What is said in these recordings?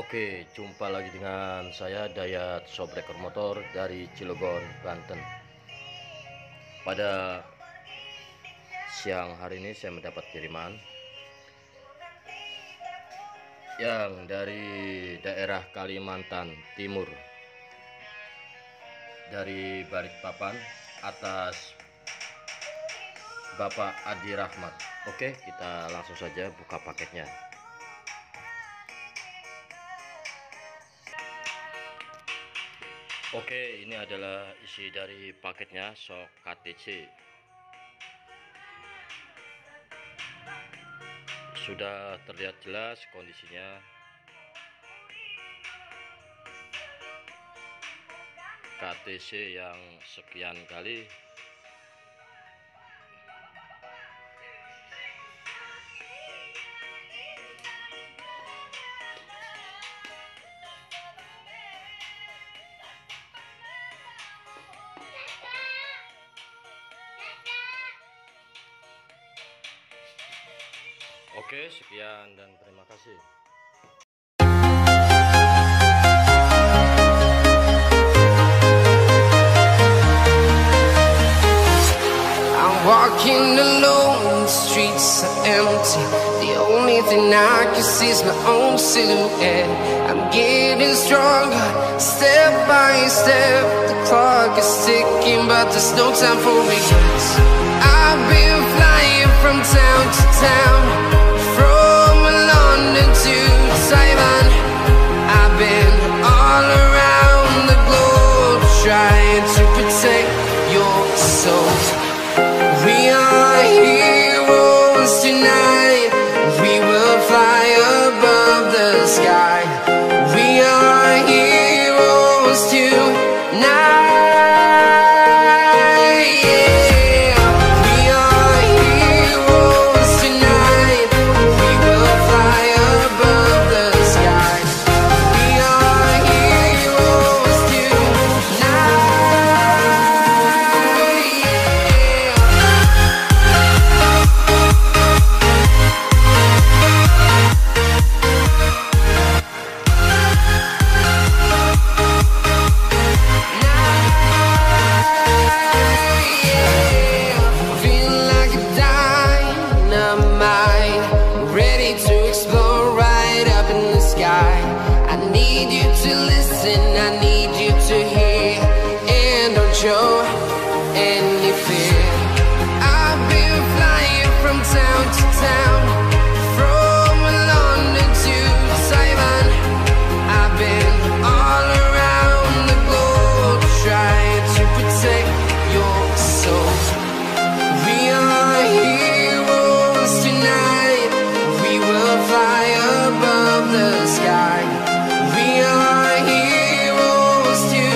Oke, jumpa lagi dengan saya Dayat Sobreker Motor dari Cilegon, Banten. Pada siang hari ini saya mendapat kiriman yang dari daerah Kalimantan Timur, dari Balikpapan, atas Bapak Adi Rahmat. Oke, kita langsung saja buka paketnya. Oke, ini adalah isi dari paketnya, sok KTC. Sudah terlihat jelas kondisinya. KTC yang sekian kali Oke, sekian dan terima kasih. I'm walking alone, the streets are empty. The only thing I can see is my own silhouette. I'm getting stronger, step by step. The clock is ticking, but there's no time for regrets. I've been flying from town to town, from London to Taiwan. I've been all around the globe, trying to protect your soul. We are heroes tonight. We will fly above the sky. We are heroes tonight. Show any fear. I've been flying from town to town, from London to Taiwan. I've been all around the globe, trying to protect your soul. We are heroes tonight. We will fly above the sky. We are heroes tonight.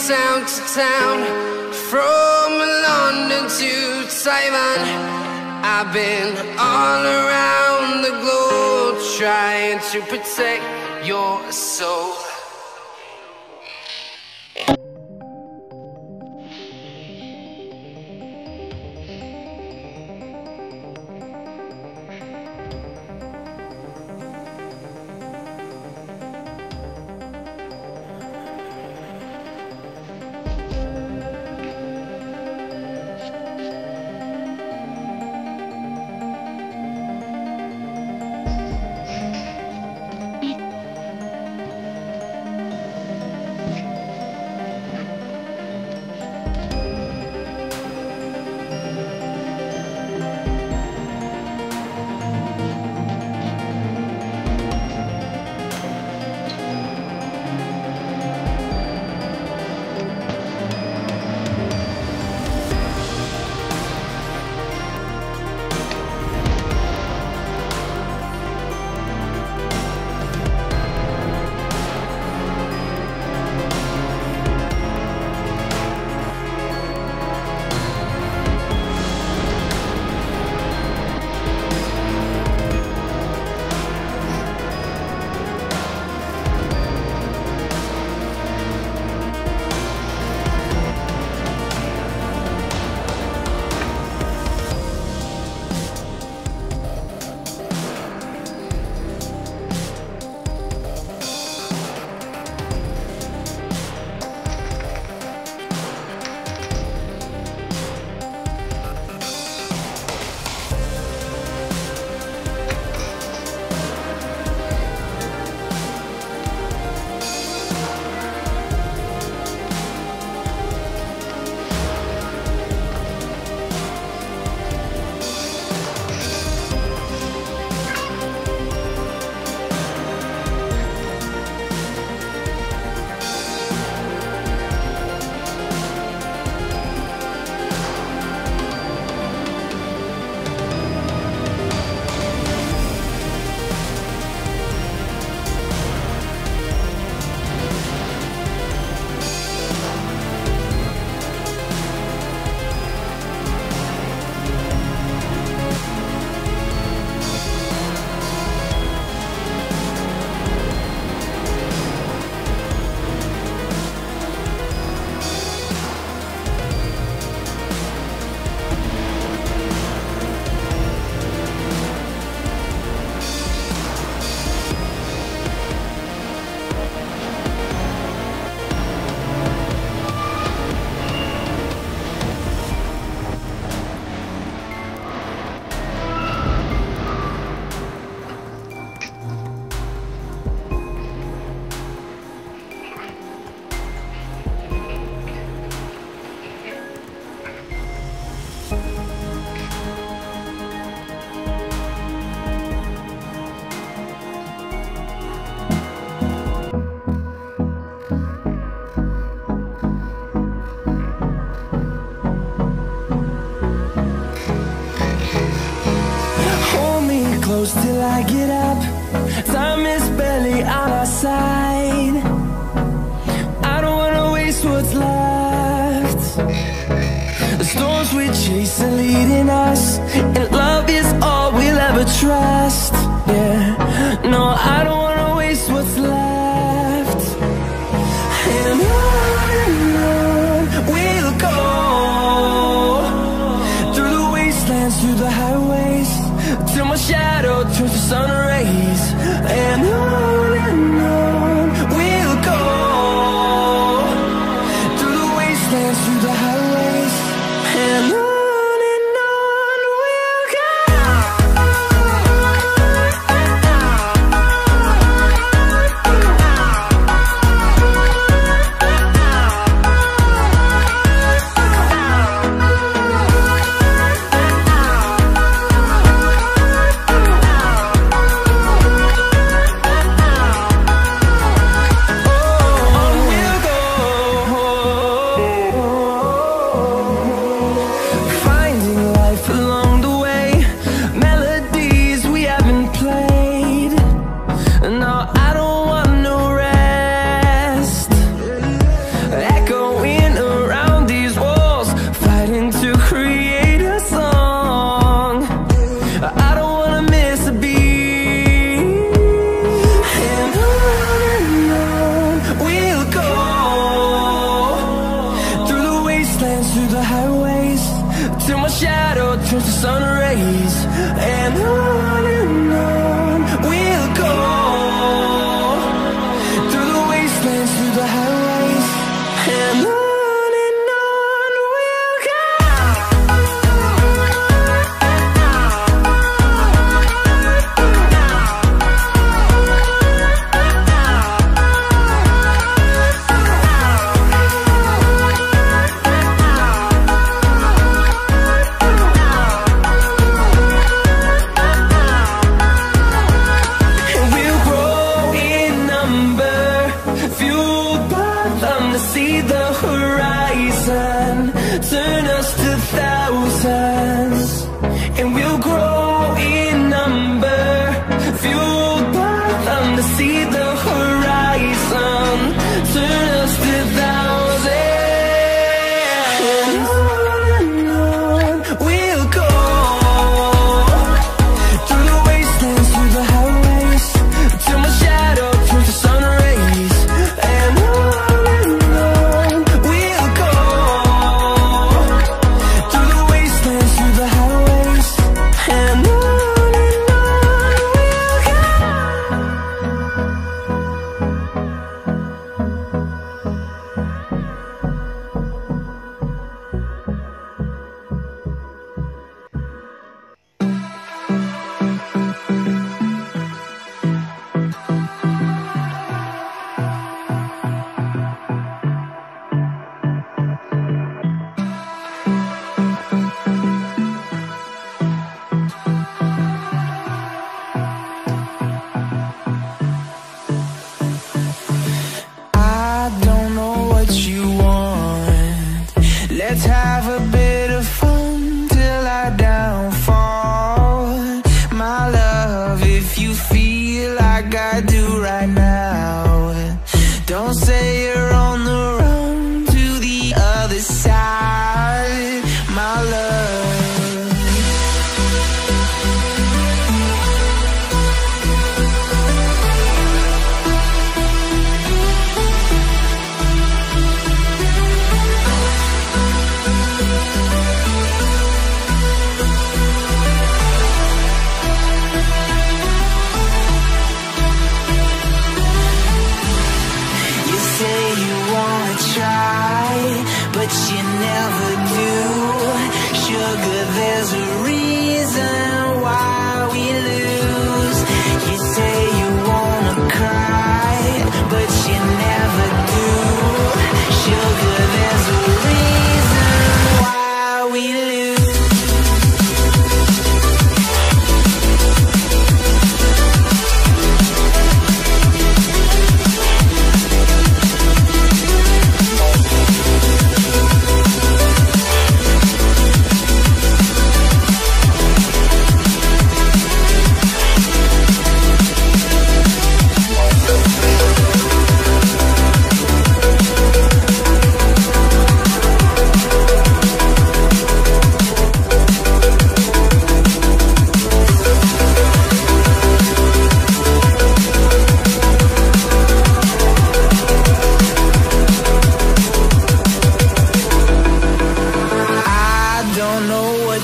Town to town, from London to Taiwan. I've been all around the globe, trying to protect your soul. close till I get up. Time is barely on our side. I don't wanna waste what's left. The storms we chase are leading us, and love is all we'll ever trust. Yeah, no, I don't wanna waste what's left. And on we'll go, through the wastelands, through the highways, till my shadow turns to sun rays. And on we'll go, through the wastelands, through the highways, and on we'll go.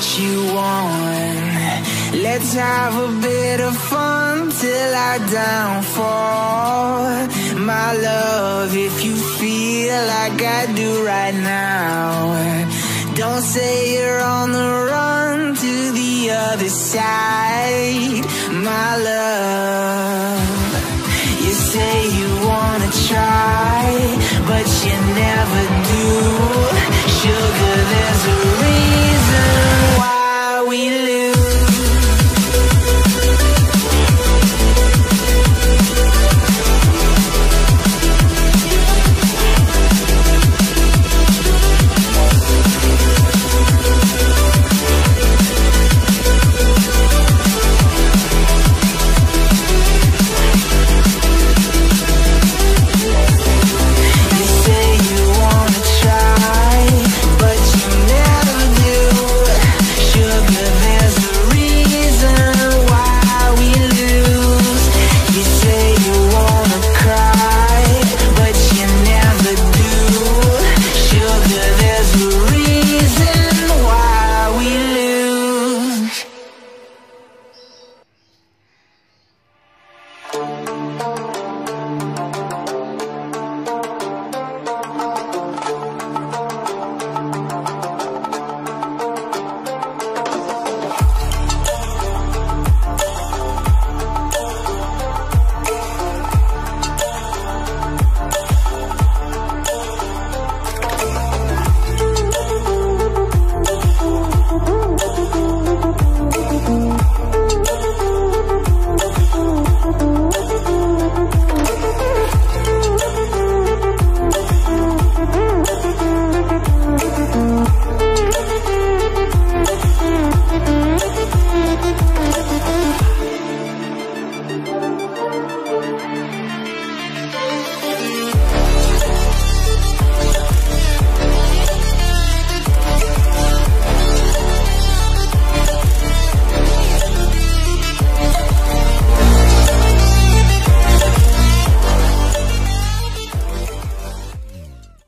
what you want. Let's have a bit of fun till I downfall. My love, if you feel like I do right now, don't say you're on the run to the other side. My love, you say you wanna try, but you never do.